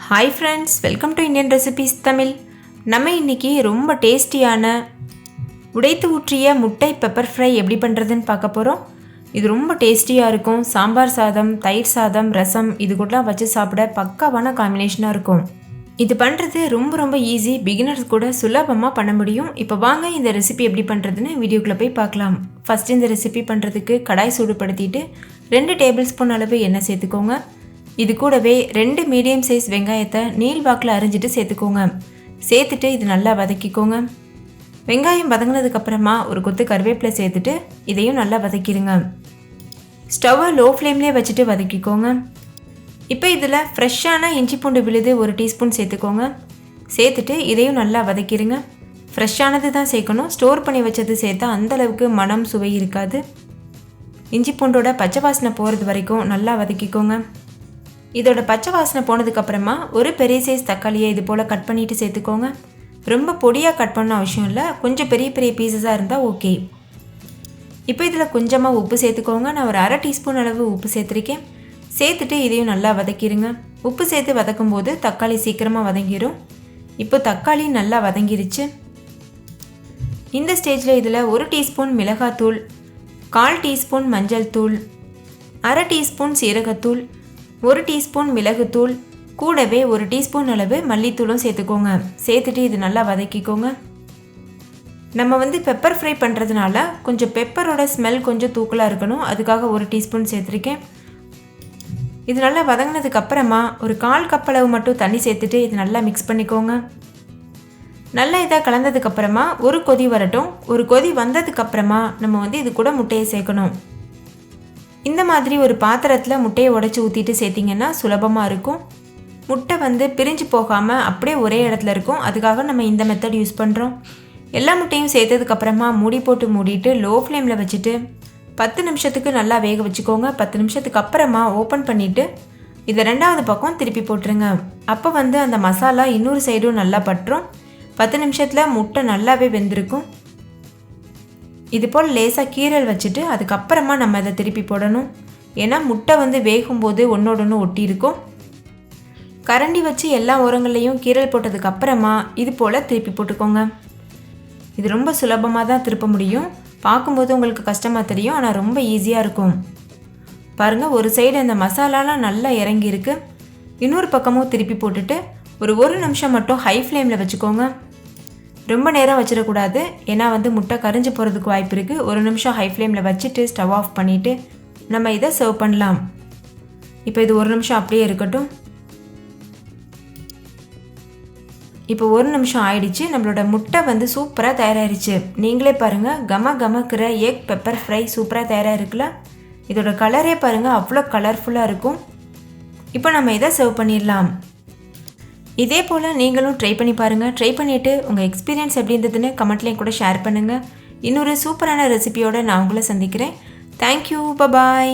Hi friends, welcome to Indian Recipes Tamil. நம்ம இன்னைக்கு ரொம்ப டேஸ்டியான உடைத்து ஊற்றிய முட்டை பெப்பர் ஃப்ரை எப்படி பண்ணுறதுன்னு பார்க்க போகிறோம். இது ரொம்ப டேஸ்டியாக இருக்கும். சாம்பார் சாதம், தயிர் சாதம், ரசம் இது கூடலாம் வச்சு சாப்பிட பக்காவான காம்பினேஷனாக இருக்கும். இது பண்ணுறது ரொம்ப ஈஸி, பிகினர்ஸ் கூட சுலபமாக பண்ண முடியும். இப்போ வாங்க இந்த ரெசிபி எப்படி பண்ணுறதுன்னு வீடியோக்குள்ளே போய் பார்க்கலாம். ஃபஸ்ட்டு இந்த ரெசிபி பண்ணுறதுக்கு கடாய் சூடுபடுத்திட்டு 2 டேபிள் ஸ்பூன் அளவு எண்ணெய் சேர்த்துக்கோங்க. இது கூடவே 2 மீடியம் சைஸ் வெங்காயத்தை நீள் வாக்கில் அரிஞ்சிட்டு சேர்த்துக்கோங்க. சேர்த்துட்டு இது நல்லா வதக்கிக்கோங்க. வெங்காயம் வதங்கினதுக்கப்புறமா ஒரு கொத்து கருவேப்பிலை சேர்த்துட்டு இதையும் நல்லா வதக்கிடுங்க. ஸ்டவ்வை லோ ஃப்ளேம்லேயே வச்சுட்டு வதக்கிக்கோங்க. இப்போ இதில் ஃப்ரெஷ்ஷான இஞ்சி பூண்டு விழுது 1 டீஸ்பூன் சேர்த்துக்கோங்க. சேர்த்துட்டு இதையும் நல்லா வதக்கிடுங்க. ஃப்ரெஷ்ஷானது தான் சேர்க்கணும். ஸ்டோர் பண்ணி வச்சது சேர்த்தா அந்தளவுக்கு மனம் சுவை இருக்காது. இஞ்சி பூண்டோட பச்சை வாசனை போகிறது வரைக்கும் நல்லா வதக்கிக்கோங்க. இதோட பச்சை வாசனை போனதுக்கப்புறமா ஒரு பெரிய சைஸ் தக்காளியை இது போல் கட் பண்ணிவிட்டு சேர்த்துக்கோங்க. ரொம்ப பொடியாக கட் பண்ண அவசியம் இல்லை, கொஞ்சம் பெரிய பீசஸாக இருந்தால் ஓகே. இப்போ இதில் கொஞ்சமாக உப்பு சேர்த்துக்கோங்க. நான் ஒரு 1/2 டீஸ்பூன் அளவு உப்பு சேர்த்துருக்கேன். சேர்த்துட்டு இதையும் நல்லா வதக்கிடுங்க. உப்பு சேர்த்து வதக்கும் போது தக்காளி சீக்கிரமாக வதங்கிடும். இப்போ தக்காளி நல்லா வதங்கிருச்சு. இந்த ஸ்டேஜில் இதில் 1 டீஸ்பூன் மிளகாத்தூள், 1/4 டீஸ்பூன் மஞ்சள் தூள், 1/2 டீஸ்பூன் சீரகத்தூள், 1 டீஸ்பூன் மிளகுத்தூள், கூடவே 1 டீஸ்பூன் அளவு மல்லித்தூளும் சேர்த்துக்கோங்க. சேர்த்துட்டு இது நல்லா வதக்கிக்கோங்க. நம்ம பெப்பர் ஃப்ரை பண்ணுறதுனால கொஞ்சம் பெப்பரோட ஸ்மெல் கொஞ்சம் தூக்கலாக இருக்கணும், அதுக்காக 1 டீஸ்பூன் சேர்த்துருக்கேன். இது நல்லா வதங்கினதுக்கப்புறமா ஒரு 1/4 கப் அளவு மட்டும் தண்ணி சேர்த்துட்டு இது நல்லா மிக்ஸ் பண்ணிக்கோங்க. நல்லா இதாக கலந்ததுக்கப்புறமா ஒரு கொதி வரட்டும். ஒரு கொதி வந்ததுக்கப்புறமா நம்ம இது கூட முட்டையை சேர்க்கணும். இந்த மாதிரி ஒரு பாத்திரத்தில் முட்டையை உடைச்சி ஊற்றிட்டு சேர்த்திங்கன்னா சுலபமாக இருக்கும். முட்டை பிரிஞ்சு போகாமல் அப்படியே ஒரே இடத்துல இருக்கும், அதுக்காக நம்ம இந்த மெத்தட் யூஸ் பண்ணுறோம். எல்லா முட்டையும் சேர்த்ததுக்கப்புறமா மூடி போட்டு மூடிட்டு லோ ஃப்ளேமில் வச்சுட்டு 10 நிமிஷத்துக்கு நல்லா வேக வச்சுக்கோங்க. 10 நிமிஷத்துக்கு அப்புறமா ஓப்பன் பண்ணிவிட்டு இதை 2வது பக்கம் திருப்பி போட்டுருங்க. அப்போ அந்த மசாலா இன்னொரு சைடும் நல்லா பட்டுரும். 10 நிமிஷத்தில் முட்டை நல்லாவே வெந்திருக்கும். இது போல் லேசாக கீரல் வச்சுட்டு அதுக்கப்புறமா நம்ம அதை திருப்பி போடணும். ஏன்னா முட்டை வேகும்போது ஒன்றோடு ஒன்று ஒட்டி இருக்கும். கரண்டி வச்சு எல்லா ஓரங்கள்லையும் கீரல் போட்டதுக்கப்புறமா இது போல் திருப்பி போட்டுக்கோங்க. இது ரொம்ப சுலபமாக தான் திருப்ப முடியும். பார்க்கும்போது உங்களுக்கு கஷ்டமாக தெரியும், ஆனால் ரொம்ப ஈஸியாக இருக்கும். பாருங்கள், ஒரு சைடு அந்த மசாலாலாம் நல்லா இறங்கியிருக்கு. இன்னொரு பக்கமும் திருப்பி போட்டுட்டு ஒரு 1 நிமிஷம் மட்டும் ஹை ஃப்ளேமில் வச்சுக்கோங்க. ரொம்ப நேரம் வச்சிடக்கூடாது, ஏன்னா முட்டை கரிஞ்சு போகிறதுக்கு வாய்ப்பு இருக்குது. 1 நிமிஷம் ஹை ஃப்ளேமில் வச்சுட்டு ஸ்டவ் ஆஃப் பண்ணிவிட்டு நம்ம இதை சர்வ் பண்ணலாம். இப்போ இது 1 நிமிஷம் அப்படியே இருக்கட்டும். இப்போ 1 நிமிஷம் ஆயிடுச்சு. நம்மளோட முட்டை சூப்பராக தயாராகிடுச்சு. நீங்களே பாருங்கள், கமக்கிற எக் பெப்பர் ஃப்ரை சூப்பராக தயாராக இருக்குல்ல. இதோட கலரே பாருங்கள், அவ்வளோ கலர்ஃபுல்லாக இருக்கும். இப்போ நம்ம இதை சர்வ் பண்ணிடலாம். இதே போல் நீங்களும் ட்ரை பண்ணி பாருங்கள். ட்ரை பண்ணிவிட்டு உங்கள் எக்ஸ்பீரியன்ஸ் எப்படி இருந்ததுன்னு கமெண்ட்லேயும் கூட ஷேர் பண்ணுங்கள். இன்னொரு சூப்பரான ரெசிபியோடு நான் உங்களை சந்திக்கிறேன். Thank you, bye bye.